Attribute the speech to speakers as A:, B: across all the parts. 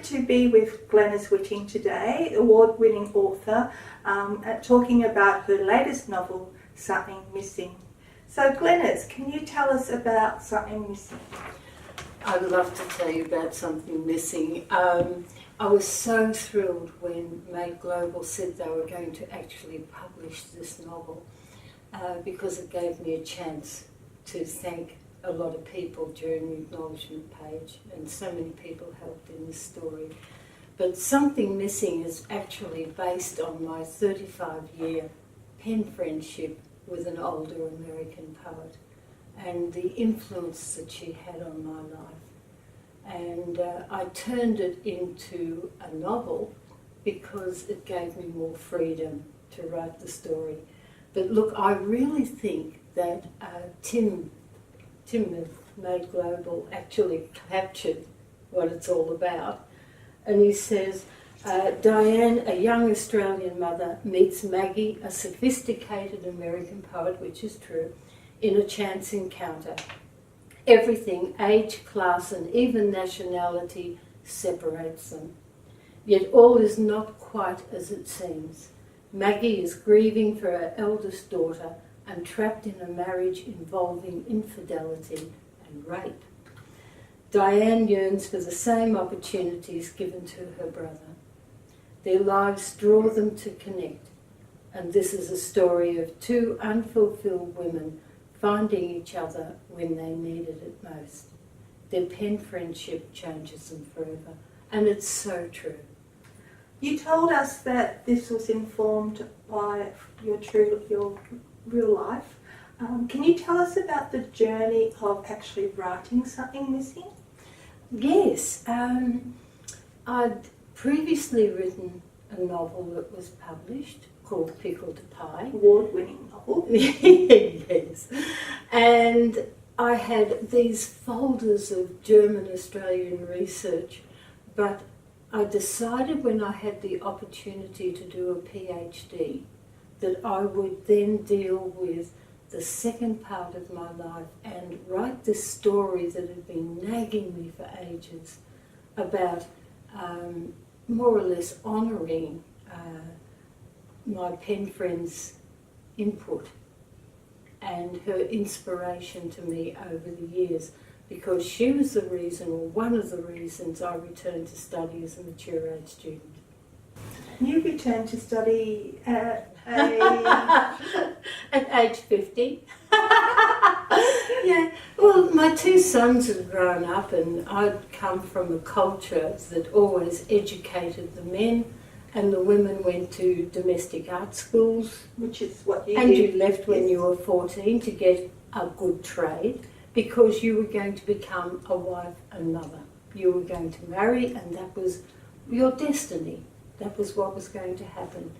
A: delighted to be with Glenice Whitting today, award-winning author, talking about her latest novel, Something Missing. So Glenice, can you tell us about Something Missing?
B: I'd love to tell you about Something Missing. I was so thrilled when MadeGlobal said they were going to actually publish this novel because it gave me a chance to thank a lot of people during the acknowledgement page, and so many people helped in this story. But Something Missing is actually based on my 35-year pen friendship with an older American poet and the influence that she had on my life. And I turned it into a novel because it gave me more freedom to write the story. But look, I really think that Tim of MadeGlobal actually captured what it's all about. And he says, Diane, a young Australian mother, meets Maggie, a sophisticated American poet, which is true, in a chance encounter. Everything, age, class, and even nationality separates them. Yet all is not quite as it seems. Maggie is grieving for her eldest daughter and trapped in a marriage involving infidelity and rape. Diane yearns for the same opportunities given to her brother. Their lives draw them to connect, and this is a story of two unfulfilled women finding each other when they needed it most. Their pen friendship changes them forever, and it's so true.
A: You told us that this was informed by your real life. Can you tell us about the journey of actually writing Something Missing?
B: Yes, I'd previously written a novel that was published called Pickled Pie.
A: Award-winning novel.
B: Yes. And I had these folders of German-Australian research, but I decided when I had the opportunity to do a PhD that I would then deal with the second part of my life and write this story that had been nagging me for ages about more or less honouring my pen friend's input and her inspiration to me over the years, because she was the reason, or one of the reasons, I returned to study as a mature age student.
A: You returned to study at
B: age 50. Yeah, well, my two sons had grown up, and I'd come from a culture that always educated the men, and the women went to domestic art schools.
A: Which is what you
B: and
A: did.
B: You left when you were 14 to get a good trade, because you were going to become a wife and mother. You were going to marry, and that was your destiny. That was what was going to happen.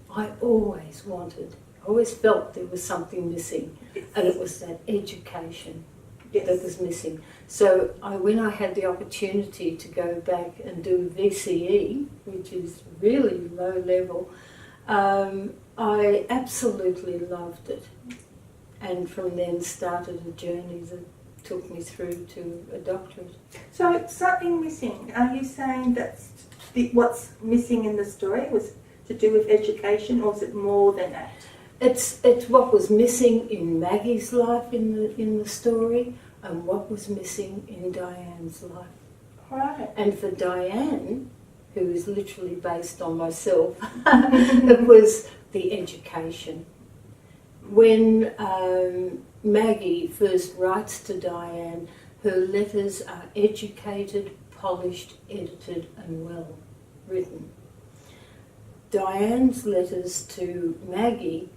B: I always felt there was something missing, and it was that education that was missing. So when I had the opportunity to go back and do VCE, which is really low level, I absolutely loved it. And from then started a journey that took me through to a doctorate.
A: So it's Something Missing. Are you saying that what's missing in the story was to do with education, or is it more than that?
B: It's what was missing in Maggie's life in the story, and what was missing in Diane's life.
A: Right.
B: And for Diane, who is literally based on myself, it was the education. When Maggie first writes to Diane, her letters are educated, polished, edited, and well written. Diane's letters to Maggie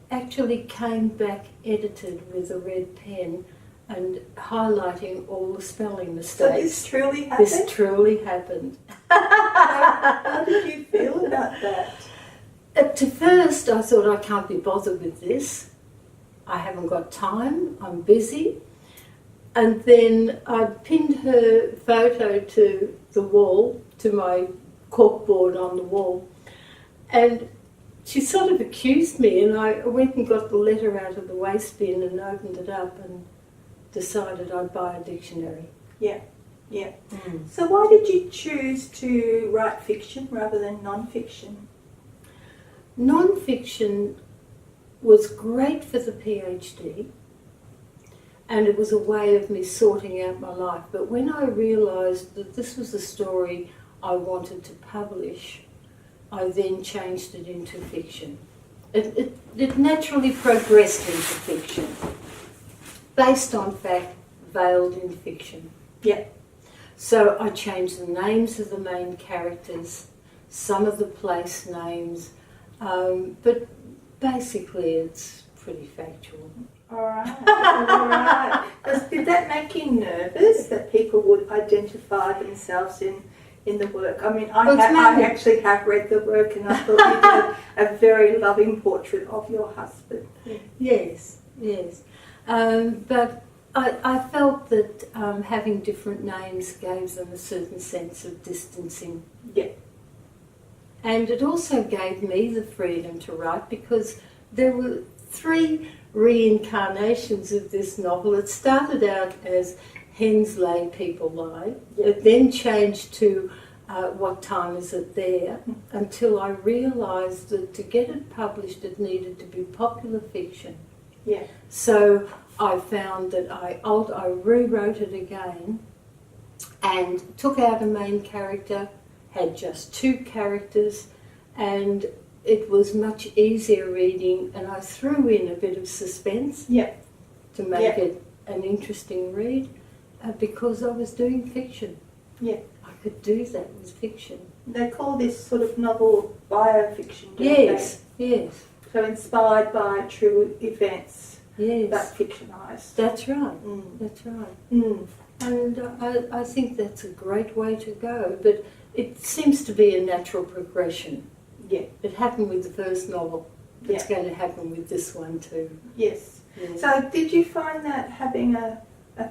B: actually came back edited with a red pen and highlighting all the spelling mistakes.
A: So this truly happened?
B: This truly happened.
A: How did you feel about that?
B: At first I thought, I can't be bothered with this. I haven't got time, I'm busy. And then I pinned her photo to the wall, to my corkboard on the wall. And she sort of accused me, and I went and got the letter out of the waste bin and opened it up and decided I'd buy a dictionary.
A: Yeah. Yeah.
B: Mm.
A: So why did you choose to write fiction rather than non-fiction?
B: Non-fiction was great for the PhD, and it was a way of me sorting out my life. But when I realised that this was a story I wanted to publish, I then changed it into fiction. It naturally progressed into fiction, based on fact, veiled in fiction.
A: Yeah.
B: So I changed the names of the main characters, some of the place names, but basically it's pretty factual.
A: All right. All right. Did that make you nervous that people would identify themselves in the work? I mean, I actually have read the work, and I thought you did a very loving portrait of your husband.
B: Yes, yes. But I felt that having different names gave them a certain sense of distancing.
A: Yeah.
B: And it also gave me the freedom to write, because there were 3 reincarnations of this novel. It started out as Hens Lay, People Lie.
A: Yeah.
B: It then changed to What Time Is It There, until I realised that to get it published it needed to be popular fiction.
A: Yeah.
B: So I found that I rewrote it again and took out a main character, had just 2 characters, and it was much easier reading, and I threw in a bit of suspense to make it an interesting read, because I was doing fiction.
A: Yeah.
B: I could do that with fiction.
A: They call this sort of novel biofiction, don't
B: Yes, yes,
A: So inspired by true events, but
B: yes.
A: fictionalised.
B: That's right,
A: Mm.
B: that's right.
A: Mm.
B: And I think that's a great way to go, but it seems to be a natural progression.
A: Yeah.
B: It happened with the first novel. It's
A: Yeah.
B: going to happen with this one too.
A: Yes.
B: Yeah.
A: So did you find that having a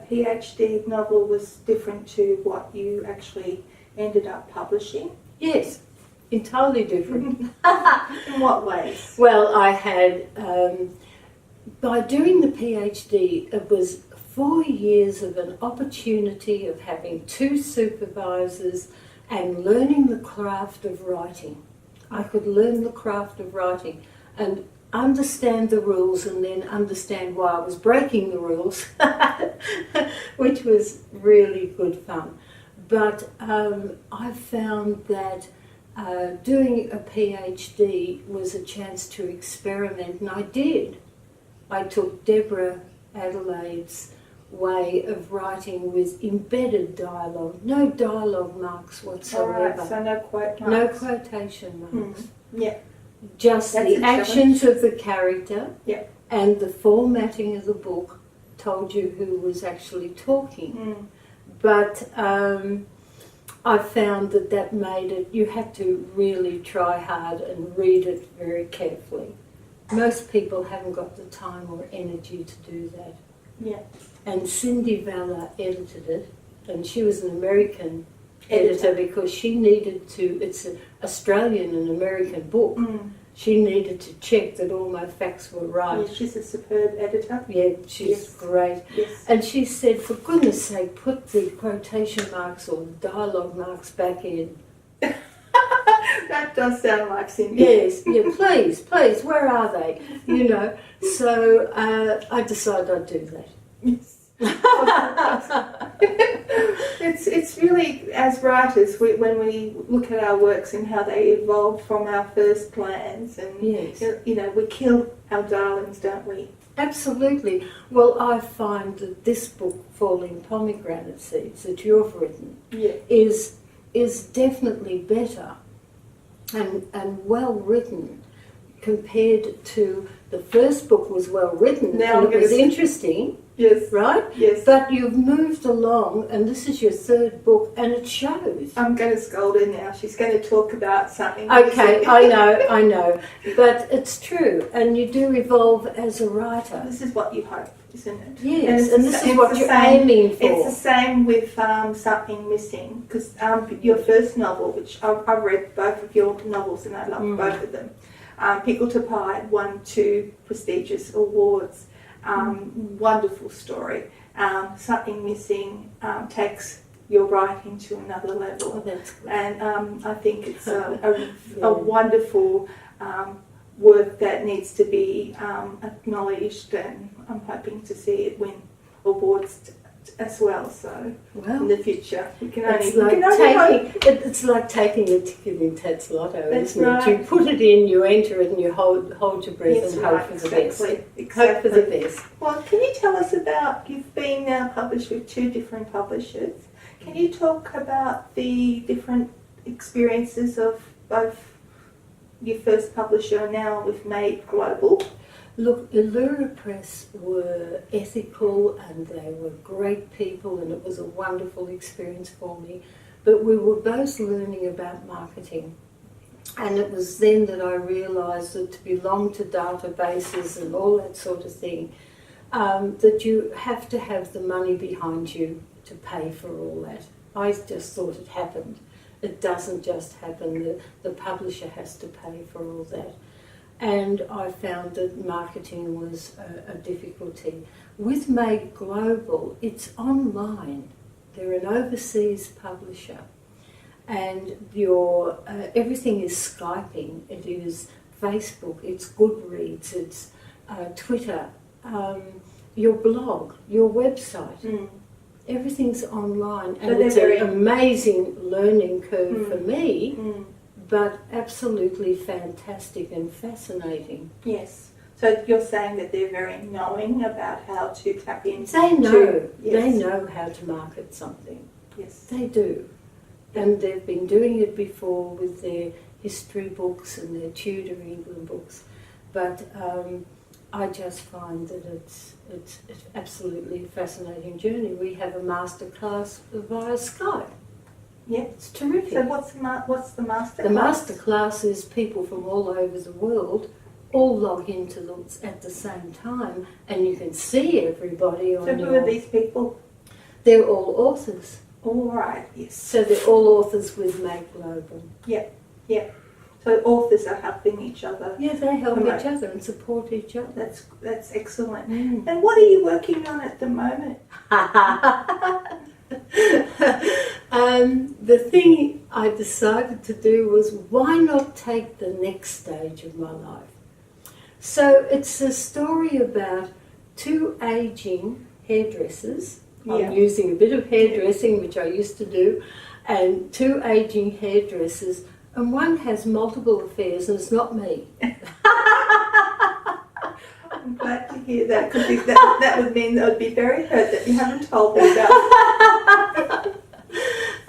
A: PhD novel was different to what you actually ended up publishing?
B: Yes, entirely different.
A: In what ways?
B: Well, I had, by doing the PhD, it was 4 years of an opportunity of having 2 supervisors and learning the craft of writing. I could learn the craft of writing and understand the rules, and then understand why I was breaking the rules, which was really good fun. But I found that doing a PhD was a chance to experiment, and I did. I took Deborah Adelaide's way of writing with embedded dialogue, no dialogue marks whatsoever.
A: All right, so no quote marks.
B: No quotation marks.
A: Yeah.
B: Just
A: That's
B: the
A: a
B: actions of the character,
A: Yeah.
B: and the formatting of the book told you who was actually talking.
A: Mm.
B: But I found that made it, you had to really try hard and read it very carefully. Most people haven't got the time or energy to do that.
A: Yeah.
B: And Cindy Valor edited it, and she was an American editor because she needed to, it's an Australian and American book, she needed to check that all my facts were right.
A: Yeah, she's a superb editor.
B: Yeah, she's great.
A: Yes.
B: And she said, for goodness sake, put the quotation marks or dialogue marks back in.
A: That does sound like Cindy.
B: Yes, yeah, please, where are they? You know, so I decided I'd do that.
A: Yes. It's really, as writers, when we look at our works and how they evolved from our first plans, and
B: Yes.
A: you know, we kill our darlings, don't we?
B: Absolutely. Well, I find that this book, Falling Pomegranate Seeds, that you've written,
A: Yeah.
B: is definitely better and well written compared to the first book. Was well written
A: Now
B: and it was interesting,
A: Yes.
B: right?
A: Yes.
B: But you've moved along, and this is your 3rd book, and it shows.
A: I'm going to scold her now. She's going to talk about something.
B: Okay, I know, but it's true, and you do evolve as a writer.
A: This is what you hope, isn't it?
B: Yes, and this is
A: it's
B: what
A: the
B: you're
A: same-
B: aiming for.
A: It's the same with Something Missing, because your first novel, which I've read both of your novels and I love both of them, Pickle to Pie won 2 prestigious awards. Wonderful story. Something Missing takes your writing to another level.
B: Oh, that's good.
A: And I think it's a wonderful work that needs to be acknowledged, and I'm hoping to see it win awards as well. So in the future, we can only,
B: it's like taking a ticket in Tats Lotto,
A: That's
B: isn't
A: right.
B: it? You put it in, you enter it, and you hold your breath
A: That's
B: and
A: right,
B: hope for the best.
A: exactly.
B: Hope for the best.
A: Well, can you tell us about, you've been now published with 2 different publishers. Can you talk about the different experiences of both your first publisher and now with MadeGlobal?
B: Look, Allura Press were ethical and they were great people, and it was a wonderful experience for me. But we were both learning about marketing. And it was then that I realised that to belong to databases and all that sort of thing, that you have to have the money behind you to pay for all that. I just thought it happened. It doesn't just happen. The publisher has to pay for all that. And I found that marketing was a difficulty. With MadeGlobal, it's online. They're an overseas publisher. And your everything is Skyping. It is Facebook, it's Goodreads, it's Twitter, your blog, your website. Everything's online, and it's an amazing learning curve for me, but absolutely fantastic and fascinating.
A: Yes. So you're saying that they're very knowing about how to tap into...
B: They know. They know how to market something.
A: Yes.
B: They do. And they've been doing it before with their history books and their Tudor England books. But I just find that it's absolutely a fascinating journey. We have a masterclass via Skype.
A: Yeah,
B: it's terrific.
A: So what's the masterclass?
B: The masterclass is people from all over the world all log into them at the same time, and you can see everybody on.
A: So who are these people?
B: They're all authors.
A: All right. Yes.
B: So they're all authors with MadeGlobal.
A: Yeah. Yeah. So authors are helping each other.
B: Yeah, they help each other and support each other.
A: That's excellent. And what are you working on at the moment?
B: The thing I decided to do was, why not take the next stage of my life? So it's a story about 2 aging hairdressers. I'm using a bit of hairdressing, which I used to do, and 2 aging hairdressers, and one has multiple affairs, and it's not me.
A: I'm glad to hear that, because that would mean that I'd be very hurt that you haven't told me about.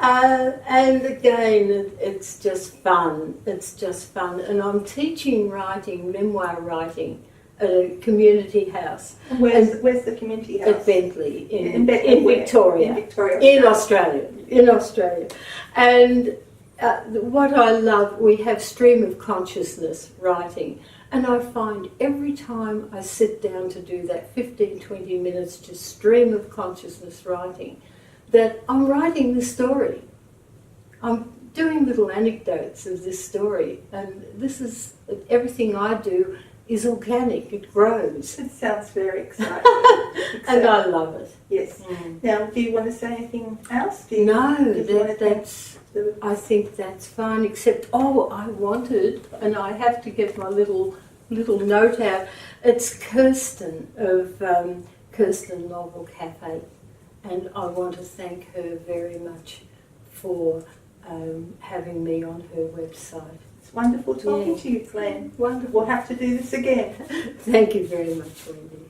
B: And again, it's just fun. It's just fun. And I'm teaching writing, memoir writing, at a community house.
A: Where's the community house?
B: At Bentley, in
A: In
B: Victoria.
A: Victoria.
B: In Australia. And what I love, we have stream of consciousness writing. And I find every time I sit down to do that 15-20 minutes just stream of consciousness writing, that I'm writing the story. I'm doing little anecdotes of this story, and this is everything I do is organic. It grows.
A: It sounds very exciting.
B: And I love it.
A: Yes. Now, do you want to say anything else?
B: I think that's fine. Except, I wanted, and I have to get my little note out. It's Kirsten of Kirsten Novel Cafe. And I want to thank her very much for having me on her website.
A: It's wonderful talking to you, Glenn.
B: Wonderful.
A: We'll have to do this again.
B: Thank you very much, Wendy.